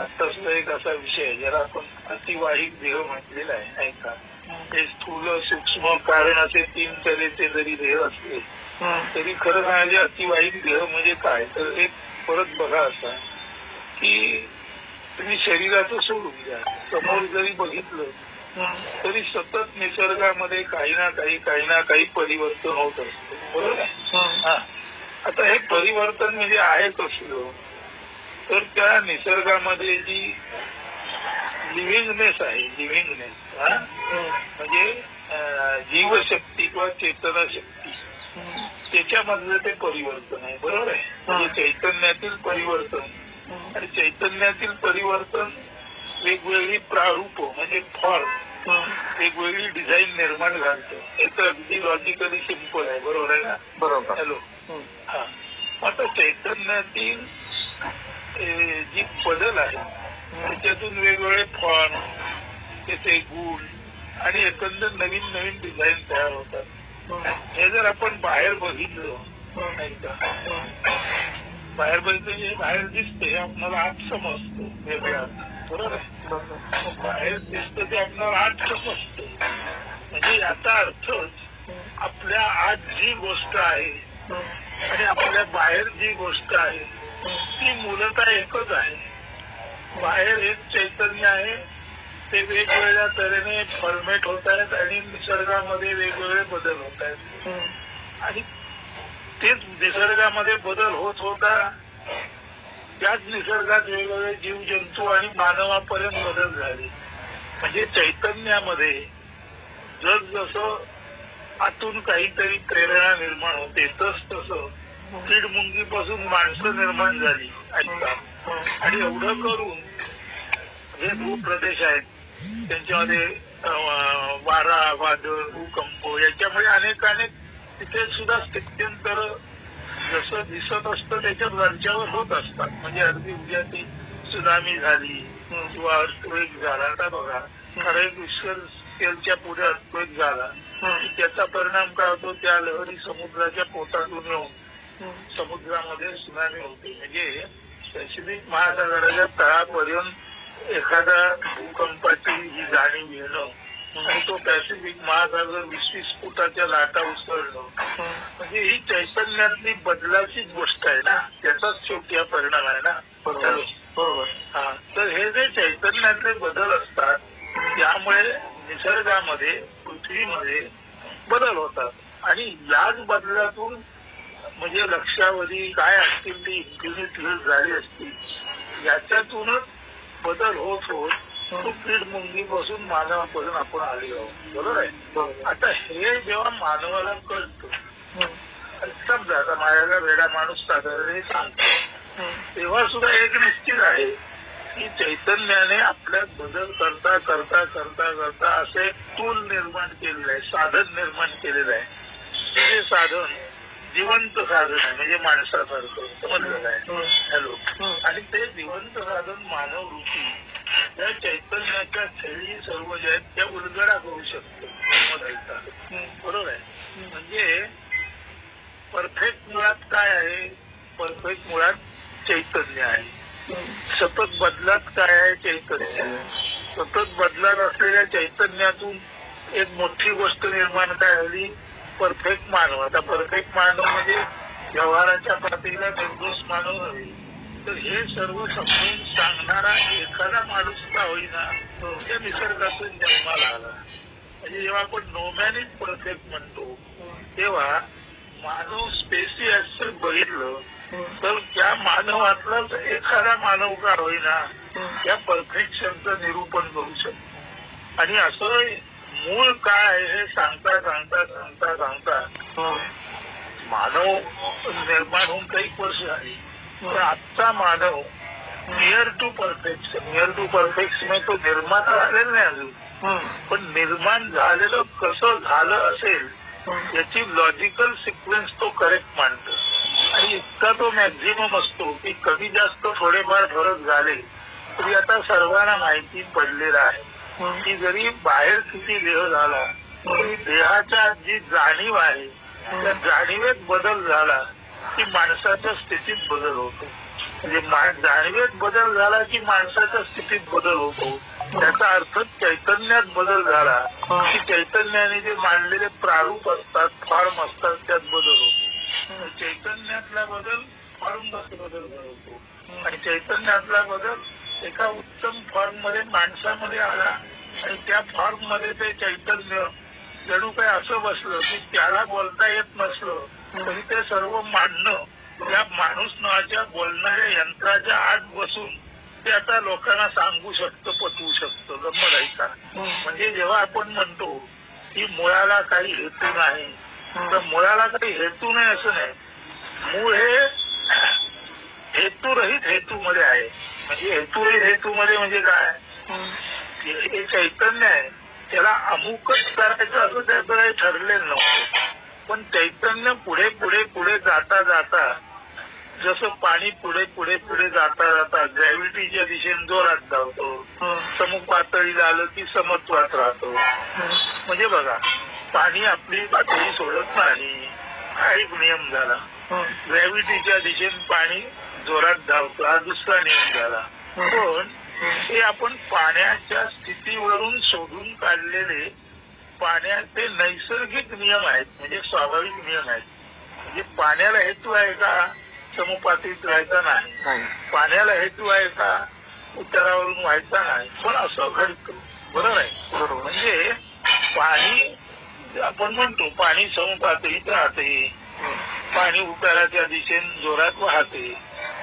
आता सुद्धा एक असा विषय आहे ज्याला आपण अतिवाहिक देह म्हटलेला आहे, नाही का? ते स्थूल सूक्ष्म कारण असे 3 तऱ्हेचे जरी देह असले तरी खरं म्हणजे अतिवाहिक देह म्हणजे काय, तर एक परत बघा असा की तुम्ही शरीराचं सोडून द्या, समोर जरी बघितलं तरी सतत निसर्गामध्ये काही ना काही परिवर्तन होत असतं, बरोबर आहे? आता हे परिवर्तन म्हणजे आहे कसलं, तर त्या निसर्गामध्ये जी लिव्हिंगनेस आहे, म्हणजे जीवशक्ती किंवा चेतनाशक्ती, त्याच्यामधलं ते परिवर्तन आहे, बरोबर आहे? म्हणजे चैतन्यातील परिवर्तन, आणि चैतन्यातील परिवर्तन वेगवेगळी प्रारूप म्हणजे फॉर्म, वेगवेगळी डिझाईन निर्माण घालतं. हे तर अगदी लॉजिकली सिंपल आहे, बरोबर आहे ना? बरोबर. हॅलो, हा. आता चैतन्यातील जी बदल आहे त्याच्यातून वेगवेगळे फॉर्म, त्याचे गुण आणि एकंदर नवीन डिझाईन तयार होतात. हे जर आपण बाहेर बघितलं, नाही का, बाहेर बघितलं बाहेर दिसते आपल्याला आत समजतं वेगळं, बरोबर आहे? बाहेर दिसतं ते आपल्याला आत समजतं, म्हणजे याचा अर्थच आपल्या आत जी गोष्ट आहे आणि आपल्या बाहेर जी गोष्ट आहे ती मूलतः एकच आहे. बाहेर एक चैतन्य आहे, ते वेगवेगळ्या तऱ्हेने फॉर्मेट होत आहेत आणि निसर्गामध्ये वेगवेगळे बदल होत आहेत, आणि तेच निसर्गामध्ये बदल होत होता त्याच निसर्गात वेगवेगळे जीवजंतू आणि मानवापर्यंत बदल झाले. म्हणजे चैतन्यामध्ये जसं आतून काहीतरी प्रेरणा निर्माण होते, तसं कीडमुंगीपासून माणसं निर्माण झाली, आणि एवढं करून जे भूप्रदेश आहेत त्यांच्यामध्ये वारा, वादळ, भूकंप याच्यामुळे अनेक तिथे सुद्धा स्थित्यंतर जसं दिसत असतं त्याच्यात वरच्यावर होत असतात. म्हणजे अगदी उद्या ती सुनामी झाली किंवा अर्थक्वेक झाला, आता बघा ठराविक विश्व स्केलच्या पुढे अर्थक्वेक झाला की त्याचा परिणाम काय होतो, त्या लहरी समुद्राच्या पोटातून येऊन समुद्रामध्ये सुनामी होते. म्हणजे पॅसिफिक महासागराच्या तळापर्यंत एखाद्या भूकंपाची ही जाणीव येणं आणि तो पॅसिफिक महासागर 20-20 फुटाच्या लाटा उसळणं, म्हणजे ही चैतन्यातली बदलाचीच गोष्ट आहे ना, त्याचाच शेवटी परिणाम आहे ना. बरोबर. हा, तर हे जे चैतन्यातले बदल असतात त्यामुळे निसर्गामध्ये, पृथ्वीमध्ये बदल होतात, आणि याच बदलातून म्हणजे लक्षावधी काय असतील ती इन्फिनिट यूज झाली असतील, याच्यातूनच बदल होत तो कीड मुंगीपासून मानवापासून आपण आले आहोत, बरोबर आहे? आता हे जेव्हा मानवाला कळतं, समजा आता माझ्याला वेडा माणूस साधारण सांगतो, तेव्हा सुद्धा एक निश्चित आहे की चैतन्याने आपल्यात बदल करता करता करता करता असे टूल निर्माण केलेलं आहे, साधन निर्माण केलेलं आहे. ते साधन जिवंत साधन आहे, म्हणजे माणसासारखं, समजलेलं आहे? हॅलो, आणि ते जिवंत साधन मानव रूपी त्या चैतन्याच्या खेळी सर्व ज्या आहेत त्या उलगडा करू शकतो, बरोबर आहे? म्हणजे परफेक्ट मुळात काय आहे, परफेक्ट मुळात चैतन्य आहे. सतत बदलात काय आहे, चैतन्य. सतत बदलात असलेल्या चैतन्यातून एक मोठी गोष्ट निर्माण काय झाली, परफेक्ट मानव. आता परफेक्ट मानव म्हणजे व्यवहाराच्या पातळीला निर्दोष मानव नव्हे, तर हे सर्व समजून सांगणारा एखादा माणूस का होईना त्या निसर्गातून जन्माला आला. म्हणजे जेव्हा आपण नोमॅनिक परफेक्ट म्हणतो तेव्हा मानव स्पेसिअस बघितलं तर त्या मानवातलाच एखादा मानव का होईना त्या परफेक्शनचं निरूपण करू शकतो. आणि असं मूळ काय आहे हे सांगता सांगता सांगता सांगता मानव निर्माण होऊन काही वर्ष झाली, तर आजचा मानव नियर टू परफेक्शन म्हणजे तो निर्माता झालेला नाही अजून, पण निर्माण झालेलं कसं झालं असेल याची लॉजिकल सिक्वेन्स तो करेक्ट मांडतो. आणि इतका तो मॅक्झिमम असतो की कमी जास्त थोडेफार फरक झाले तरी आता सर्वांना माहिती पडलेला आहे की जरी बाहेर किती देह झाला तरी देहाच्या जी जाणीव आहे त्या जाणीवेत बदल झाला की माणसाच्या स्थितीत बदल होतो. म्हणजे जाणीवेत बदल झाला की माणसाच्या स्थितीत बदल होतो. त्याचा अर्थ चैतन्यात बदल झाला की चैतन्याने जे मांडलेले प्रारूप असतात, फॉर्म असतात, त्यात बदल होतो. चैतन्यातला बदल फॉर्ममध्ये बदल घडवतो आणि चैतन्यातला बदल एका उत्तम फॉर्म मध्ये माणसामध्ये आला आणि त्या फॉर्म मध्ये ते चैतन्य जणू काही असं बसलं की त्याला बोलता येत नसलं तरी ते सर्व मांडणं या माणूस नावाच्या बोलणाऱ्या यंत्राच्या आत बसून ते आता लोकांना सांगू शकतं, पटवू शकतं. गंमत आहे का? म्हणजे जेव्हा आपण म्हणतो की मुळाला काही हेतू नाही, तर मुळाला काही हेतू नाही असं नाही. मूळ हे हेतुरहित हेतू मध्ये आहे. म्हणजे हेतुरहित हेतू मध्ये म्हणजे काय? हे चैतन्य आहे, त्याला अमुकच करायचं असं त्याचं काही ठरलेलं नव्हतं. पण चैतन्य पुढे पुढे पुढे जाता जाता जसं पाणी पुढे पुढे पुढे जाता जाता ग्रॅव्हिटीच्या दिशेने जोरात धावतो, समपातळीला आलं की समत्वात राहतो. म्हणजे बघा, पाणी आपली पातळी सोडत नाही हा एक नियम झाला. ग्रॅव्हिटीच्या दिशेने पाणी जोरात धावतो हा दुसरा नियम झाला. पण हे आपण पाण्याच्या स्थितीवरून शोधून काढलेले पाण्याचे नैसर्गिक नियम आहेत, म्हणजे स्वाभाविक नियम आहेत. म्हणजे पाण्याला हेतू आहे का समुपातीत व्हायचा नाही, पाण्याला हेतू आहे का उतारावरून व्हायचा नाही, पण असं घडतं. बरोबर आहे? म्हणजे पाणी आपण म्हणतो पाणी समुपातीत राहते, पाणी उताराच्या दिशेने जोरात वाहते,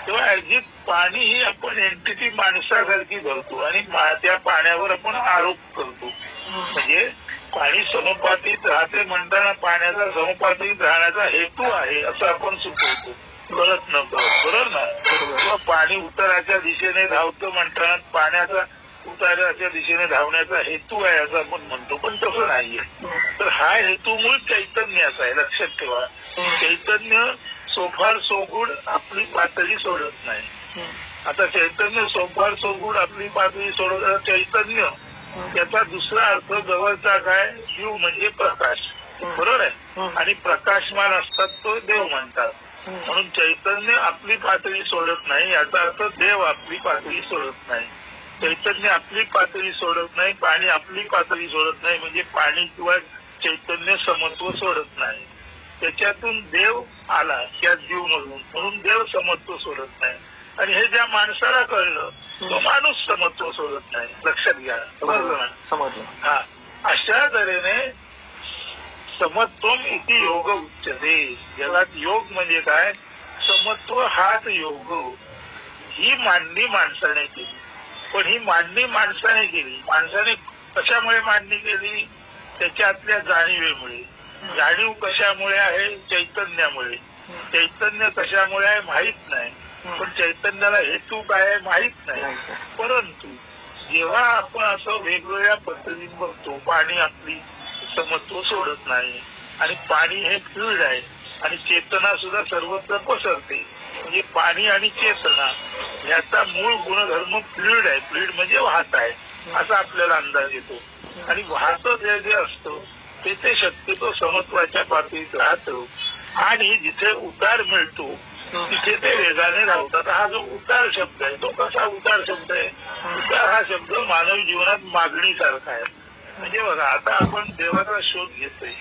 तेव्हा ऍक्झिट पाणी ही आपण एंटिटी माणसासारखी धरतो आणि त्या पाण्यावर आपण आरोप करतो. म्हणजे पाणी समपातीत राहते म्हणताना पाण्याचा समपातीत राहण्याचा हेतू आहे असं आपण सुचवतो, कळत न कळत. बरोबर ना? किंवा पाणी उताराच्या दिशेने धावतं म्हणताना पाण्याचा उताराच्या दिशेने धावण्याचा हेतू आहे असं आपण म्हणतो, पण तसं नाहीये. तर हा हेतू मूळ चैतन्याचा आहे, लक्षात ठेवा. चैतन्य सोफार सोगुड आपली पातळी सोडत नाही. आता चैतन्य सोफार सोगुड आपली पातळी सोडत, चैतन्य त्याचा दुसरा अर्थ जवळचा काय? जीव म्हणजे प्रकाश. बरोबर आहे? आणि प्रकाशमान असतात तो देव म्हणतात. म्हणून चैतन्य आपली पातळी सोडत नाही याचा अर्थ देव आपली पातळी सोडत नाही. चैतन्य आपली पातळी सोडत नाही, पाणी आपली पातळी सोडत नाही, म्हणजे पाणी किंवा चैतन्य समत्व सोडत नाही. त्याच्यातून देव आला त्या जीव मधून, म्हणून देव समत्व सोडत नाही. आणि हे ज्या माणसाला कळलं तो माणूस समत्व सोडत नाही. लक्षात घ्या. समजलं? हा. अशा तऱ्हेने समत्वम इति योग उच्यते. जगात योग म्हणजे काय? समत्व हाच योग. ही मांडणी माणसाने केली. पण ही मांडणी माणसाने केली. माणसाने कशामुळे मांडणी केली? त्याच्यातल्या जाणीवेमुळे. जाणीव कशामुळे आहे? चैतन्यामुळे. चैतन्य कशामुळे आहे माहित नाही, पण चैतन्याला हेतू काय आहे माहित नाही. परंतु जेव्हा आपण असं वेगवेगळ्या पद्धतीने बघतो, पाणी आपली समत्व सोडत नाही आणि पाणी हे फ्लुइड आहे आणि चेतना सुद्धा सर्वत्र पसरते. म्हणजे पाणी आणि चेतना याचा मूळ गुणधर्म फ्लुइड आहे. फ्लुइड म्हणजे वाहत आहे असा आपल्याला अंदाज येतो. आणि वाहतं जे असतं ते शक्यतो समत्वाच्या पातळीत राहतं आणि जिथे उतार मिळतो तिथे ते वेगाने राहतात. हा जो उतार शब्द आहे तो कसा उतार शब्द आहे? उतार हा शब्द मानव जीवनात मागणीसारखा आहे. म्हणजे बघा, आता आपण देवाचा शोध घेतोय.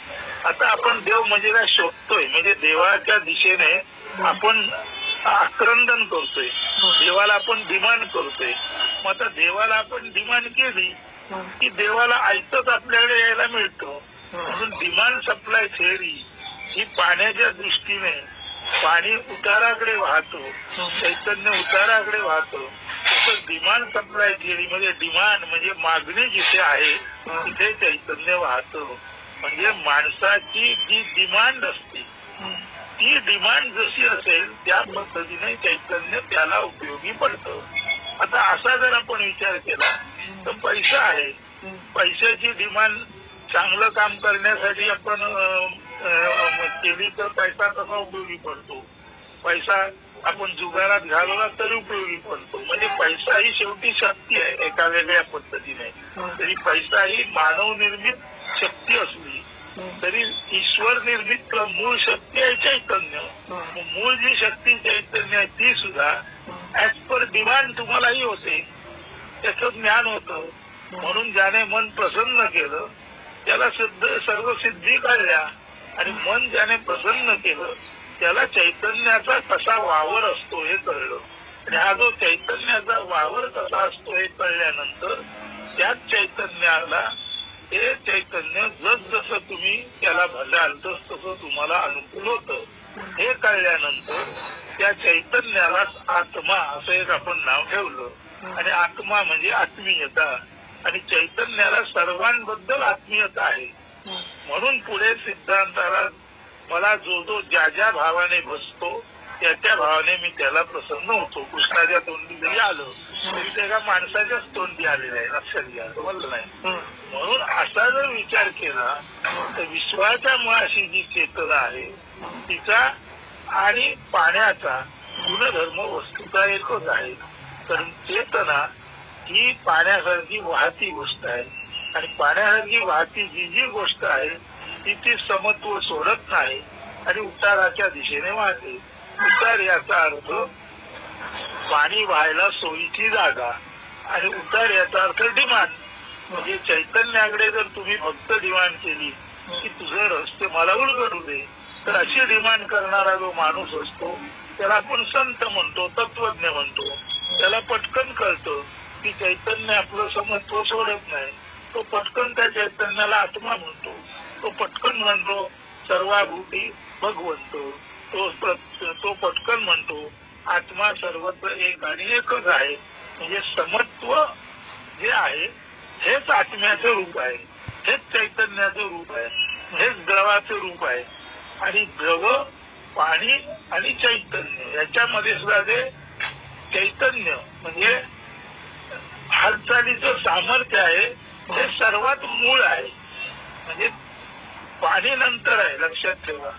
आता आपण देव म्हणजे काय शोधतोय, म्हणजे देवाच्या दिशेने आपण आक्रंदन करतोय, देवाला आपण डिमांड करतोय. मग आता देवाला आपण डिमांड केली की देवाला ऐकतच आपल्याकडे यायला मिळतं. म्हणून डिमांड सप्लाय थिअरी ही पाण्याच्या दृष्टीने पाणी उताराकडे वाहतो, चैतन्य उताराकडे वाहतो. तसं डिमांड सप्लाय थिअरी मध्ये डिमांड म्हणजे मागणी जिथे आहे तिथे चैतन्य वाहतं. म्हणजे माणसाची जी डिमांड असते ती डिमांड जशी असेल त्या पद्धतीने चैतन्य त्याला उपयोगी पडतं. आता असा जर आपण विचार केला तर पैसा आहे, पैशाची डिमांड चांगलं काम करण्यासाठी आपण केली तर पैसा कसा उपयोगी पडतो? पैसा आपण जुगारात घालवला तरी उपयोगी पडतो. म्हणजे पैसा ही शेवटी शक्ती आहे एका वेगळ्या पद्धतीने. तरी पैसा ही मानव निर्मित शक्ती असली तरी ईश्वर निर्मित मूळ शक्ती आहे चैतन्य. मूळ जी शक्ती चैतन्य आहे ती सुद्धा ऍज पर डिमांड तुम्हालाही होते, त्याचं ज्ञान होतं. म्हणून ज्याने मन प्रसन्न केलं त्याला सर्व सिद्धी कळल्या, आणि मन ज्याने प्रसन्न केलं त्याला चैतन्याचा कसा वावर असतो हे कळलं. आणि हा जो चैतन्याचा वावर कसा असतो हे कळल्यानंतर त्याच चैतन्याला, ते चैतन्य जसं तुम्ही त्याला भजाल तसं तुम्हाला अनुकूल होतं हे कळल्यानंतर त्या चैतन्यालाच आत्मा असं एक आपण नाव ठेवलं. आणि आत्मा म्हणजे आत्मीयता, आणि चैतन्याला सर्वांबद्दल आत्मीयता आहे. म्हणून पुढे सिद्धांताला मला जो ज्या भावाने बसतो त्या भावाने मी त्याला प्रसन्न होतो. कृष्णाच्या तोंडी जरी आलं तरी त्याला माणसाच्याच तोंडी आलेलं आहे, लक्षात घ्या, समजलं नाही. म्हणून असा जर विचार केला तर विश्वाच्या मुळाशी जी चेतना आहे तिचा आणि पाण्याचा गुणधर्म वस्तुता एकच आहे. कारण चेतना ही पाण्यासारखी वाहती गोष्ट आहे, आणि पाण्यासारखी वाहती जी गोष्ट आहे ती समत्व सोडत नाही आणि उताराच्या दिशेने वाहते. उतार याचा अर्थ पाणी व्हायला सोयीची जागा, आणि उतार याचा अर्थ डिमांड. म्हणजे चैतन्याकडे जर तुम्ही फक्त डिमांड केली की तुझं रस्ते मला उलगडू दे, तर अशी डिमांड करणारा जो माणूस असतो त्याला आपण संत म्हणतो, तत्वज्ञ म्हणतो. त्याला पटकन कळतं की चैतन्य आपलं समत्व सोडत नाही. तो पटकन त्या चैतन्याला आत्मा म्हणतो. तो पटकन म्हणतो सर्वाभूती भगवंत. तो पटकन म्हणतो आत्मा सर्वत्र एक आणि एकच आहे. म्हणजे समत्व जे आहे हेच आत्म्याचं रूप आहे, हेच चैतन्याचं रूप आहे, हेच द्रवाचं रूप आहे. आणि द्रव, पाणी आणि चैतन्य याच्यामध्ये सुद्धा ते चैतन्य म्हणजे हालचालीचं सामर्थ्य आहे, हे सर्वात मूळ आहे. म्हणजे पाणी नंतर आहे, लक्षात ठेवा.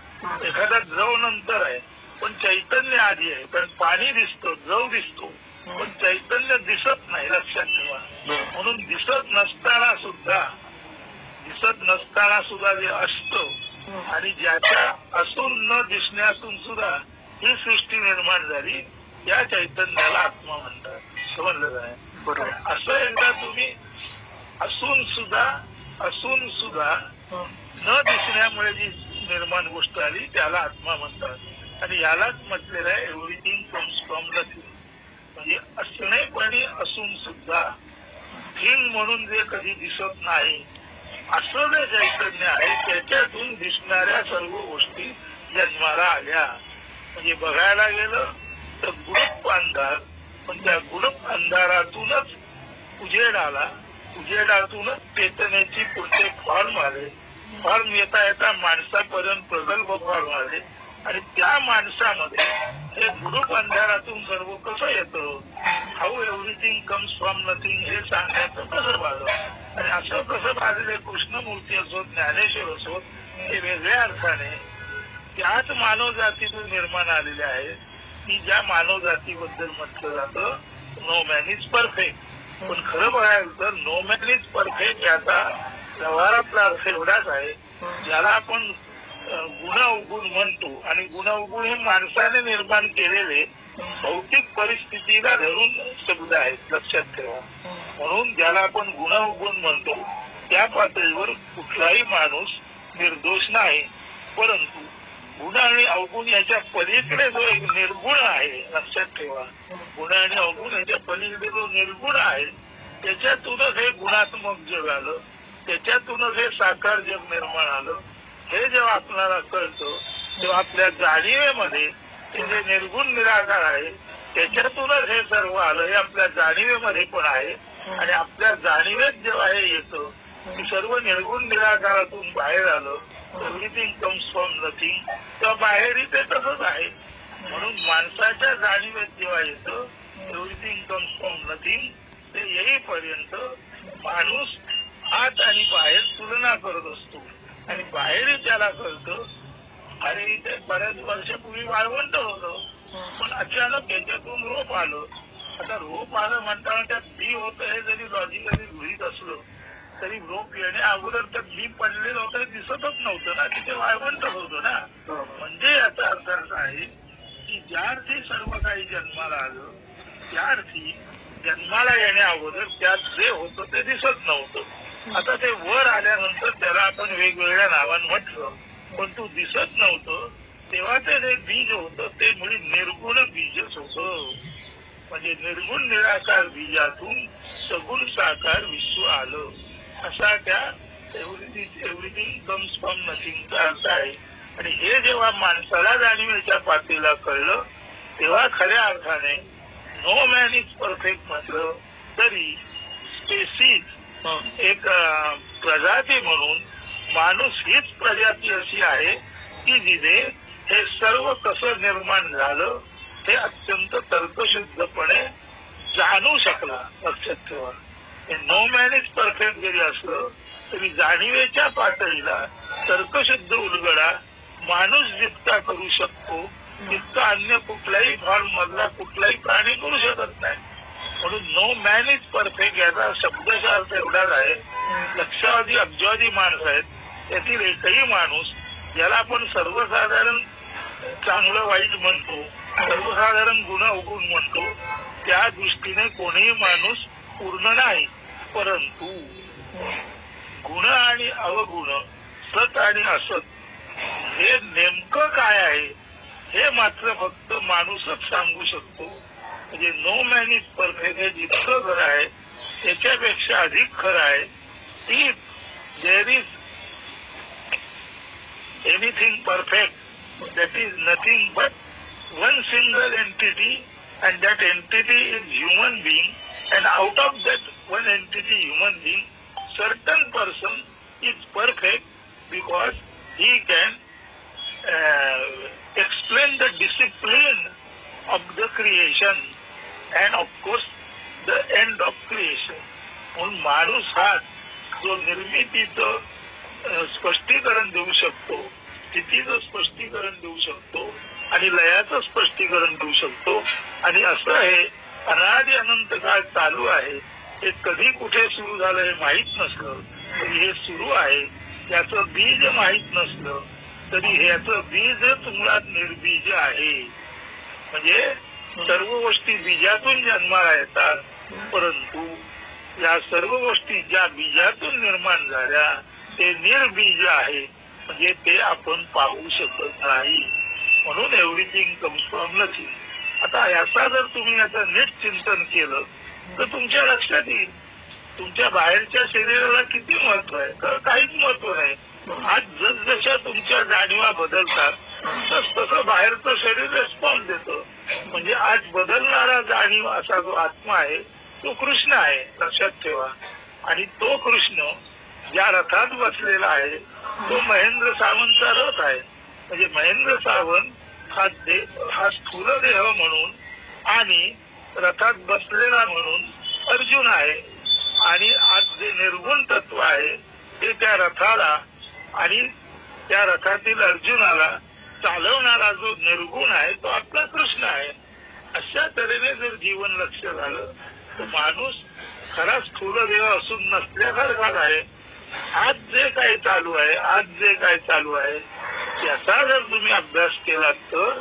एखादा द्रव नंतर आहे पण चैतन्य आधी आहे. कारण पाणी दिसतं, द्रव दिसतो, पण चैतन्य दिसत नाही, लक्षात ठेवा. म्हणून दिसत नसताना सुद्धा जे असतं, आणि ज्याच्या असून न दिसण्यातून सुद्धा ही सृष्टी निर्माण झाली, या चैतन्याला आत्मा म्हणतात. समजलं काय? बरोबर. असं एकदा तुम्ही असून सुद्धा न दिसण्यामुळे जी निर्माण गोष्ट आली त्याला आत्मा म्हणतात. आणि यालाच म्हटलेलं आहे एव्हरीथिंग कम्स फ्रॉम नथिंग. म्हणजे असणेपणी असून सुद्धा थिंग म्हणून जे कधी दिसत नाही असं जे चैतन्य आहे त्याच्यातून दिसणाऱ्या सर्व गोष्टी जन्माला आल्या. म्हणजे बघायला गेलं तर गुडप अंधार, पण त्या गुडप अंधारातूनच उजेड आला, उजेडातूनच चेतनेची पुढचे फॉर्म आले, फॉर्म येता येता माणसापर्यंत प्रगल्भ फॉर्म आले. आणि त्या माणसामध्ये हे गुडप अंधारातून सर्व कसं येतं, how everything comes from nothing हे सांगण्याचं कसं भागलं. आणि असं कसं भाजले कृष्णमूर्ती असो, ज्ञानेश्वर असो, हे वेगळ्या अर्थाने त्याच मानव जातीतून निर्माण आलेले आहे की ज्या मानव जातीबद्दल म्हटलं जातं नो मॅन इज परफेक्ट. पण खरं बघायला तर नो मॅन इज परफेक्ट याचा व्यवहारातला अर्थ एवढाच आहे, ज्याला आपण गुण म्हणतो. आणि गुण हे माणसाने निर्माण केलेले भौतिक परिस्थितीला धरून शब्द आहेत, लक्षात ठेवा. म्हणून ज्याला आपण गुण म्हणतो त्या पातळीवर कुठलाही माणूस निर्दोष नाही. परंतु गुण आणि अवगुण याच्या पलीकडे जो एक निर्गुण आहे, लक्षात ठेवा. गुण आणि अवगुण याच्या पलीकडे जो निर्गुण आहे त्याच्यातूनच हे गुणात्मक जग आलं, त्याच्यातूनच हे साकार जग निर्माण आलं. हे जेव्हा आपल्याला कळतं तेव्हा आपल्या जाणीवेमध्ये हे जे निर्गुण निराकार आहे त्याच्यातूनच हे सर्व आलं, हे आपल्या जाणीवेमध्ये पण आहे. आणि आपल्या जाणीवेत जेव्हा हे येतं की सर्व निर्गुण निराकारातून बाहेर आलं, एव्हरीथिंग कम्स फ्रॉम नथिंग, तेव्हा बाहेरही ते तसंच आहे. म्हणून माणसाच्या जाणीवेत जेव्हा येतं एव्हरीथिंग कम्स फ्रॉम नथिंग, ते येईपर्यंत माणूस आत आणि बाहेर तुलना करत असतो. आणि बाहेरही त्याला कळतं अरे इथे बऱ्याच वर्षापूर्वी वाळवंट होतं, पण अचानक याच्यातून रोप आलं. आता रोप आलं म्हणताना त्यात बी होतं हे जरी लॉजिकली गृहीत असलं तरी रोप येण्या अगोदर त्यात बी पडलेलं होतं दिसतच नव्हतं ना, तिथे वाळवंट होतं ना. म्हणजे याचा अर्थ असा आहे की ज्या अर्थी सर्व काही जन्माला आलं त्या अर्थी जन्माला येण्या अगोदर त्यात जे होतं ते दिसत नव्हतं. आता ते वर आल्यानंतर त्याला आपण वेगवेगळ्या नावानं म्हटलं, पण तू दिसत नव्हतं तेव्हा ते जे बीज होतं ते मुळी निर्गुण बीजच होतं. म्हणजे निर्गुण निराकार बीजातून सगुण साकार विश्व आलं, असा त्या एव्हरीथिंग कम्स फ्रॉम नथिंगचा अर्थ आहे. आणि हे जेव्हा माणसाला जाणीवेच्या पातळीला कळलं तेव्हा खऱ्या अर्थाने नो मॅन इज परफेक्ट म्हटलं तरी स्पेसीज एक प्रजाती म्हणून माणूस हीच प्रजाती अशी आहे की जिथे हे सर्व कसं निर्माण झालं हे अत्यंत तर्कशुद्धपणे जाणू शकला. लक्षात ठेवा, नो मॅन इज परफेक्ट जरी असलं तरी जाणीवेच्या पातळीला तर्कशुद्ध उलगडा माणूस जितका करू शकतो तितका अन्य कुठल्याही फॉर्म मधला कुठलाही प्राणी करू शकत नाही. म्हणून नो मॅन इज परफेक्ट याचा शब्दाचा अर्थ एवढाच आहे, लक्षावधी अब्जावधी माणसं आहेत त्यातील एकही माणूस ज्याला आपण सर्वसाधारण चांगलं वाईट म्हणतो, सर्वसाधारण गुण अवगुण म्हणतो, त्या दृष्टीने कोणीही माणूस पूर्ण नाही. परंतु गुण आणि अवगुण, सत आणि असत हे नेमकं काय आहे हे मात्र फक्त माणूसच सांगू शकतो. म्हणजे नो मॅन इज परफेक्ट हे जितकं खरं आहे त्याच्यापेक्षा अधिक खरं आहे. If there is anything perfect that is nothing but one single entity and that entity is human being, and out of that one entity human being certain person is perfect because he can explain the discipline of the creation and of course the end of creation. म्हणून माणूस हा जो निर्मितीचं स्पष्टीकरण देऊ शकतो, स्थितीचं स्पष्टीकरण देऊ शकतो आणि लयाचं स्पष्टीकरण देऊ शकतो. आणि असं हे अनादि अनंत काळ चालू आहे. हे कधी कुठे सुरू झालं हे माहीत नसलं तरी हे सुरू आहे. याचं बीज माहीत नसलं तरी ह्याचं बीज मुळात निर्बीज आहे. म्हणजे सर्व गोष्टी बीजातून जन्माला येतात, परंतु या सर्व गोष्टी ज्या बीजातून निर्माण झाल्या ते निर्बीज आहे. म्हणजे ते आपण पाहू शकत नाही. म्हणून एव्हरीथिंग कम्स फ्रॉम नथिंग. आता याचा जर तुम्ही याचं नीट चिंतन केलं तर तुमच्या लक्षात येईल तुमच्या बाहेरच्या शरीराला किती महत्व आहे. काहीच महत्व नाही. आज जसजशा तुमच्या जाणीवा बदलतात तस तसं बाहेरचं शरीर रिस्पॉन्स देतं. म्हणजे आज बदलणारा जाणीव असा जो आत्मा आहे तो कृष्ण आहे. लक्षात ठेवा. आणि तो कृष्ण ज्या रथात बसलेला आहे तो महेंद्र सावंतचा रथ आहे. म्हणजे महेंद्र सावंत हा स्थूल देह म्हणून आणि रथात बसलेला म्हणून अर्जुन आहे. आणि आज जे निर्गुण तत्व आहे ते त्या रथाला आणि त्या रथातील अर्जुनाला चालवणारा जो निर्गुण आहे तो आपला कृष्ण आहे. अशा तऱ्हेने जर जीवन लक्ष झालं तर माणूस खरा स्थूल देह असून नसल्यासारखाच आहे. आज जे काही चालू आहे याचा जर तुम्ही अभ्यास केला तर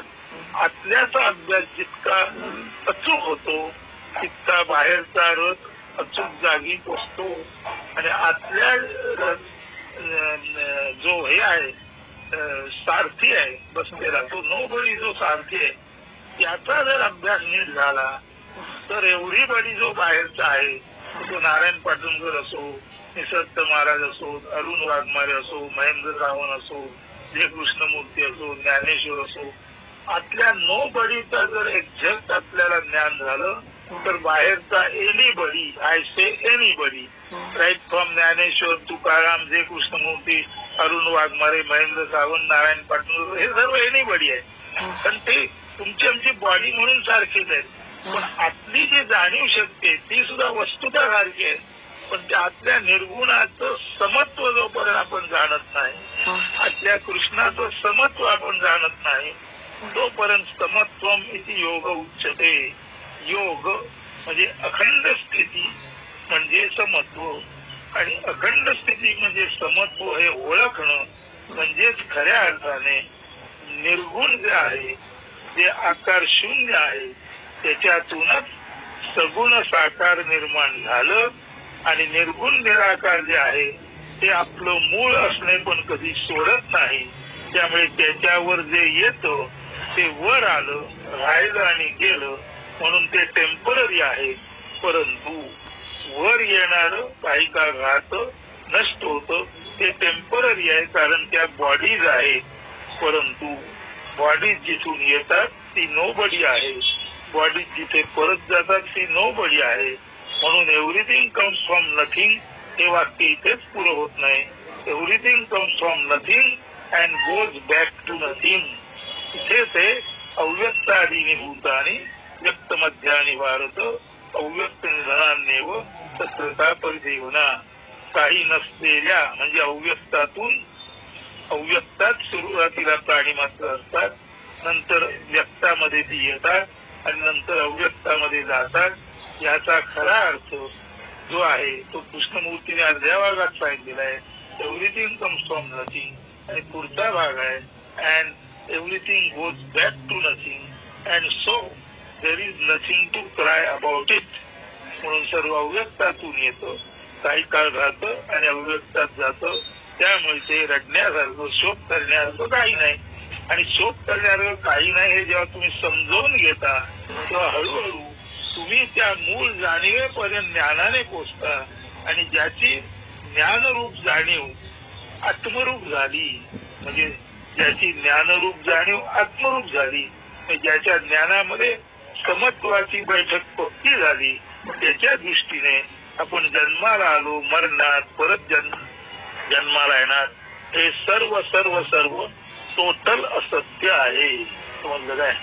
आतल्याचा अभ्यास जितका अचूक होतो तितका बाहेरचा रथ अचूक जागी पोचतो. आणि आतल्या जो हे आहे सारथी आहे बसलेला तो नोबडी जो सारथी आहे याचा जर अभ्यास नीट झाला तर एवढी जो बाहेरचा आहे तो नारायण पाटणकर असो, निसर्ग महाराज असो, अरुण वाघमारे असो, महेंद्र सावंत असो, जे कृष्णमूर्ती असो, ज्ञानेश्वर असो, आतल्या नो बडीचा जर एक्झॅक्ट आपल्याला ज्ञान झालं तर बाहेरचा anybody, I say anybody, right from Dnyaneshwar, Tukaram, J Krishnamurti, Arun Waghmare, Mahendra Sawant, Narayan Patankar हे सर्व एनीबडी आहे. पण ते तुमची आमची बॉडी म्हणून सारखीच आहे. पण आतली जी जाणीव शक्ती ती सुद्धा वस्तुता सारखी आहे. पण त्या आतल्या निर्गुणाचं समत्व जोपर्यंत आपण जाणत नाही, आतल्या कृष्णाचं समत्व आपण जाणत नाही तोपर्यंत समत्वम इति योग उच्यते. योग म्हणजे अखंड स्थिती म्हणजे समत्व, आणि अखंड स्थिती म्हणजे समत्व हे ओळखणं म्हणजेच खऱ्या अर्थाने निर्गुण जे आहे, जे आकार शून्य आहे, त्याच्यातूनच सगुण साकार निर्माण झालं आणि निर्गुण निराकार जे आहे ते आपलं मूळ असणे पण कधी सोडत नाही. त्यामुळे त्याच्यावर जे येतं ते वर आलं, राहिलं आणि गेलं म्हणून ते टेम्पररी आहे. परंतु वर येणार काही काळ राहतं, नष्ट होतं, ते टेम्पररी आहे कारण त्या बॉडीज आहे. परंतु बॉडीज जिथून येतात ती नोबडी आहे, बॉडीज जिथे परत जातात ती नोबडी आहे. म्हणून एव्हरीथिंग कम्स फ्रॉम नथिंग हे वाक्य इथेच पुरं होत नाही. Everything comes from nothing and goes back to nothing. इथे ते अव्यक्तादीनी भूतानी व्यक्त मध्यानी भारत अव्यक्त निधनान्यव तत्रता परिदेवना. काही नसलेल्या म्हणजे अव्यक्तात सुरुवातीला प्राणी मात्र असतात, नंतर व्यक्तामध्ये ती येतात आणि नंतर अव्यक्तामध्ये जातात. याचा खरा अर्थ जो आहे तो कृष्णमूर्तीने अर्ध्या भागात सांगितलेला आहे. एव्हरीथिंग कम्स फ्रॉम नथिंग आणि पुढचा भाग आहे and everything goes back to nothing and so there is nothing to cry about it. म्हणून सर्व अव्यक्तातून येतं, काही काळ राहतं आणि अव्यक्तात जातं. त्यामुळे ते रडण्यासारखं शोक करण्यासारखं काही नाही. आणि शोक करण्यासारखं काही नाही हे जेव्हा तुम्ही समजावून घेता तेव्हा हळूहळू तुम्ही त्या मूळ जाणीवेपर्यंत ज्ञानाने पोचता आणि ज्याची ज्ञानरूप जाणीव आत्मरूप झाली म्हणजे ज्याची ज्ञानरूप जाणीव आत्मरूप झाली, ज्याच्या ज्ञानामध्ये समत्वाची बैठक पक्की झाली, त्याच्या दृष्टीने आपण जन्माला आलो, मरणार, परत जन्माला येणार, हे सर्व सर्व सर्व टोटल असत्य आहे. समजलं काय?